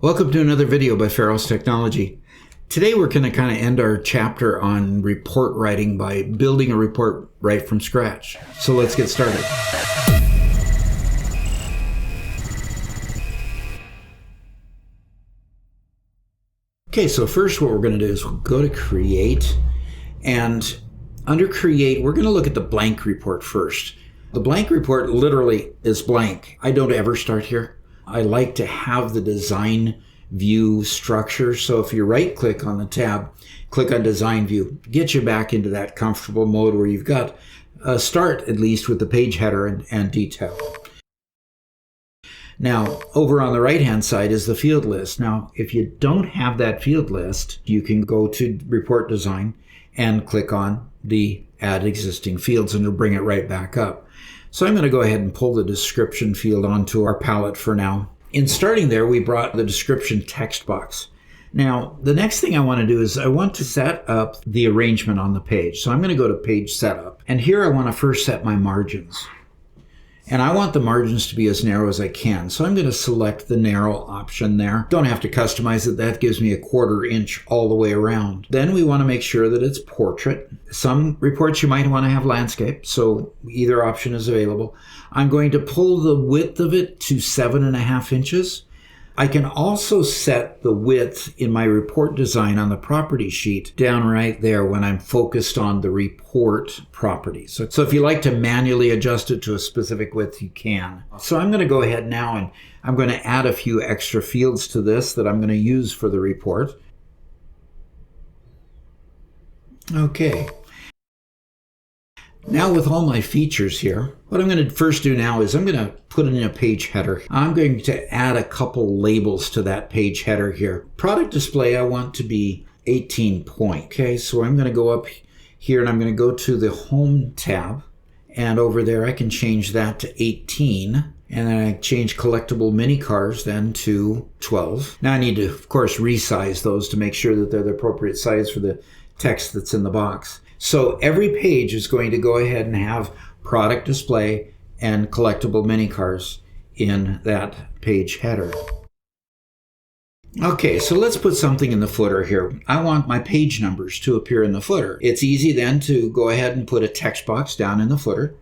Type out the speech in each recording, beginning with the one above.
Welcome to another video by Pharos Technology. Today we're going to kind of end our chapter on report writing by building a report right from scratch. So let's get started. Okay, so first what we're going to do is we'll go to Create, and under Create we're going to look at the blank report first. The blank report literally is blank. I don't ever start here. I like to have the design view structure. So if you right click on the tab, click on design view, get you back into that comfortable mode where you've got a start at least with the page header and detail. Now over on the right hand side is the field list. Now if you don't have that field list, you can go to report design and click on the add existing fields and it'll bring it right back up. So I'm going to go ahead and pull the description field onto our palette for now. In starting there, we brought the description text box. Now, the next thing I want to do is I want to set up the arrangement on the page. So I'm going to go to page setup. And here I want to first set my margins. And I want the margins to be as narrow as I can. So I'm going to select the narrow option there. Don't have to customize it. That gives me a 1/4 inch all the way around. Then we want to make sure that it's portrait. Some reports you might want to have landscape. So either option is available. I'm going to pull the width of it to 7.5 inches. I can also set the width in my report design on the property sheet down right there when I'm focused on the report properties. So if you like to manually adjust it to a specific width, you can. So I'm going to go ahead now and I'm going to add a few extra fields to this that I'm going to use for the report. Okay. Now with all my features here, what I'm going to first do now is I'm going to put in a page header. I'm going to add a couple labels to that page header here. Product display I want to be 18 point. Okay, so I'm going to go up here and I'm going to go to the Home tab. And over there I can change that to 18. And then I change collectible mini cars then to 12. Now I need to, of course, resize those to make sure that they're the appropriate size for the text that's in the box. So every page is going to go ahead and have product display and collectible mini cars in that page header. Okay, so let's put something in the footer here. I want my page numbers to appear in the footer. It's easy then to go ahead and put a text box down in the footer.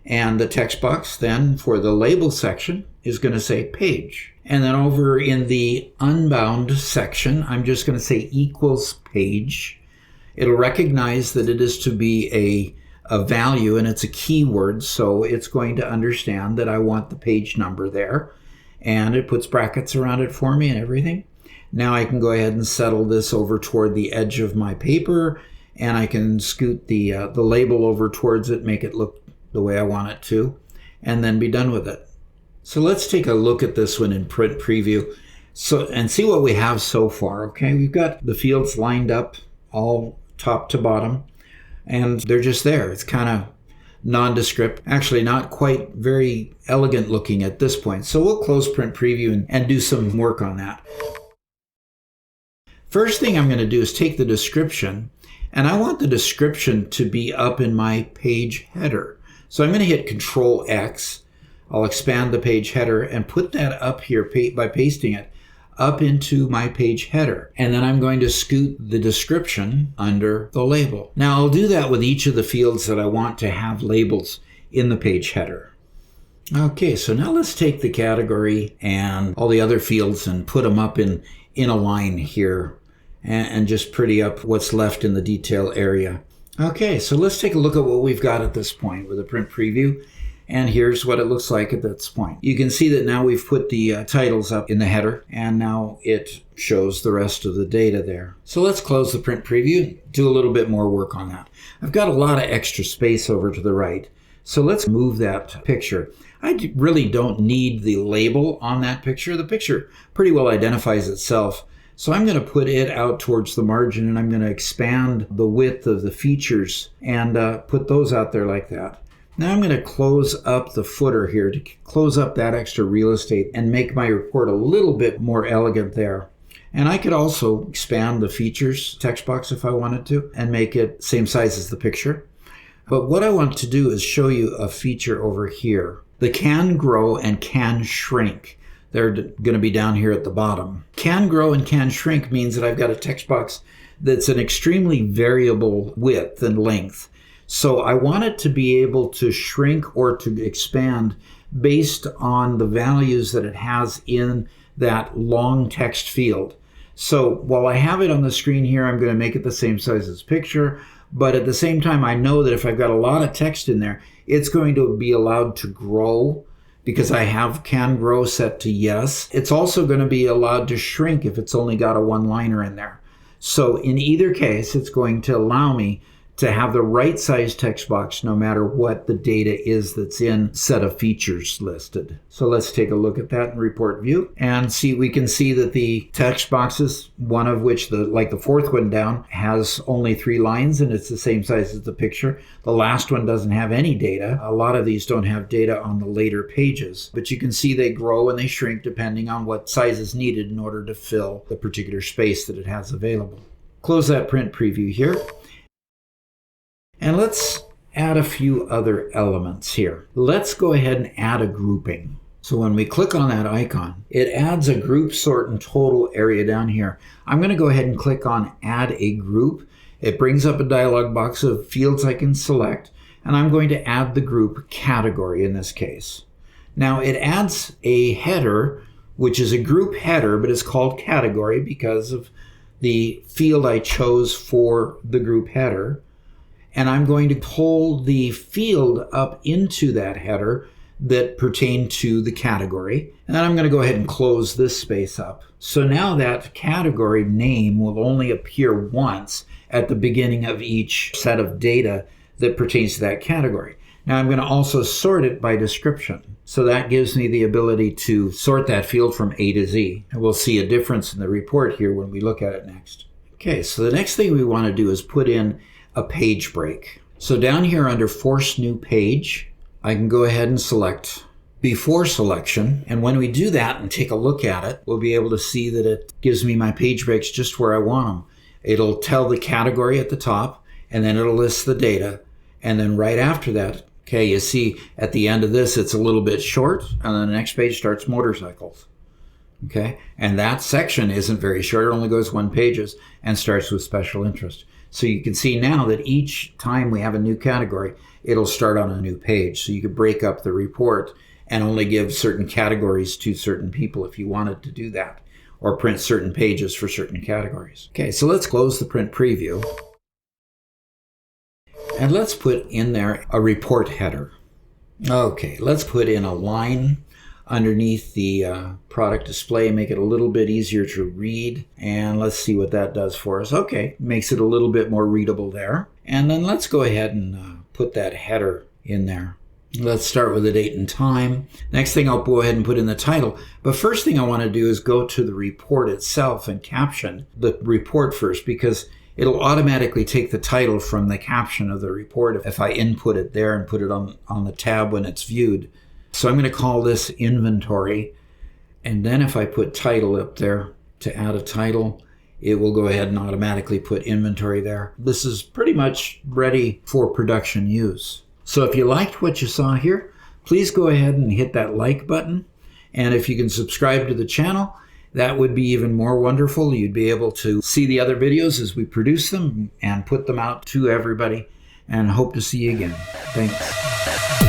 And the text box then for the label section is going to say page. And then over in the unbound section, I'm just going to say equals page. It'll recognize that it is to be a value and it's a keyword, so it's going to understand that I want the page number there. And it puts brackets around it for me and everything. Now I can go ahead and settle this over toward the edge of my paper, and I can scoot the label over towards it, make it look the way I want it to, and then be done with it. So let's take a look at this one in print preview and see what we have so far. Okay, we've got the fields lined up all top to bottom, and they're just there. It's kind of nondescript, actually not quite very elegant looking at this point. So we'll close print preview and do some work on that. First thing I'm going to do is take the description, and I want the description to be up in my page header. So I'm going to hit Control X. I'll expand the page header and put that up here by pasting it up into my page header. And then I'm going to scoot the description under the label. Now I'll do that with each of the fields that I want to have labels in the page header. Okay, so now let's take the category and all the other fields and put them up in a line here and just pretty up what's left in the detail area. Okay, so let's take a look at what we've got at this point with a print preview. And here's what it looks like at this point. You can see that now we've put the titles up in the header, and now it shows the rest of the data there. So let's close the print preview, do a little bit more work on that. I've got a lot of extra space over to the right. So let's move that picture. I really don't need the label on that picture. The picture pretty well identifies itself. So I'm going to put it out towards the margin, and I'm going to expand the width of the features and put those out there like that. Now I'm going to close up the footer here to close up that extra real estate and make my report a little bit more elegant there. And I could also expand the features text box if I wanted to and make it same size as the picture. But what I want to do is show you a feature over here. The can grow and can shrink. They're going to be down here at the bottom. Can grow and can shrink means that I've got a text box that's an extremely variable width and length. So I want it to be able to shrink or to expand based on the values that it has in that long text field. So while I have it on the screen here, I'm going to make it the same size as picture, but at the same time, I know that if I've got a lot of text in there, it's going to be allowed to grow because I have can grow set to yes. It's also going to be allowed to shrink if it's only got a one-liner in there. So in either case, it's going to allow me to have the right size text box no matter what the data is that's in set of features listed. So let's take a look at that in report view and see. We can see that the text boxes, one of which, like the fourth one down, has only 3 lines and it's the same size as the picture. The last one doesn't have any data. A lot of these don't have data on the later pages, but you can see they grow and they shrink depending on what size is needed in order to fill the particular space that it has available. Close that print preview here. And let's add a few other elements here. Let's go ahead and add a grouping. So when we click on that icon, it adds a group, sort, and total area down here. I'm going to go ahead and click on Add a Group. It brings up a dialog box of fields I can select, and I'm going to add the group category in this case. Now it adds a header, which is a group header, but it's called category because of the field I chose for the group header. And I'm going to pull the field up into that header that pertain to the category. And then I'm going to go ahead and close this space up. So now that category name will only appear once at the beginning of each set of data that pertains to that category. Now I'm going to also sort it by description. So that gives me the ability to sort that field from A to Z. And we'll see a difference in the report here when we look at it next. Okay, so the next thing we want to do is put in a page break. So down here under Force New Page, I can go ahead and select Before Selection. And when we do that and take a look at it, we'll be able to see that it gives me my page breaks just where I want them. It'll tell the category at the top, and then it'll list the data. And then right after that, okay, you see at the end of this, it's a little bit short, and then the next page starts motorcycles. Okay, and that section isn't very short. It only goes 1 page and starts with special interest. So you can see now that each time we have a new category, it'll start on a new page. So you could break up the report and only give certain categories to certain people if you wanted to do that, or print certain pages for certain categories. Okay, so let's close the print preview. And let's put in there a report header. Okay, let's put in a line underneath the product display, make it a little bit easier to read. And let's see what that does for us. Okay, makes it a little bit more readable there. And then let's go ahead and put that header in there. Let's start with the date and time. Next thing, I'll go ahead and put in the title. But first thing I want to do is go to the report itself and caption the report first, because it'll automatically take the title from the caption of the report if I input it there and put it on the tab when it's viewed. So I'm going to call this inventory, and then if I put title up there to add a title, it will go ahead and automatically put inventory there. This is pretty much ready for production use. So if you liked what you saw here, please go ahead and hit that like button. And if you can subscribe to the channel, that would be even more wonderful. You'd be able to see the other videos as we produce them and put them out to everybody, and hope to see you again. Thanks.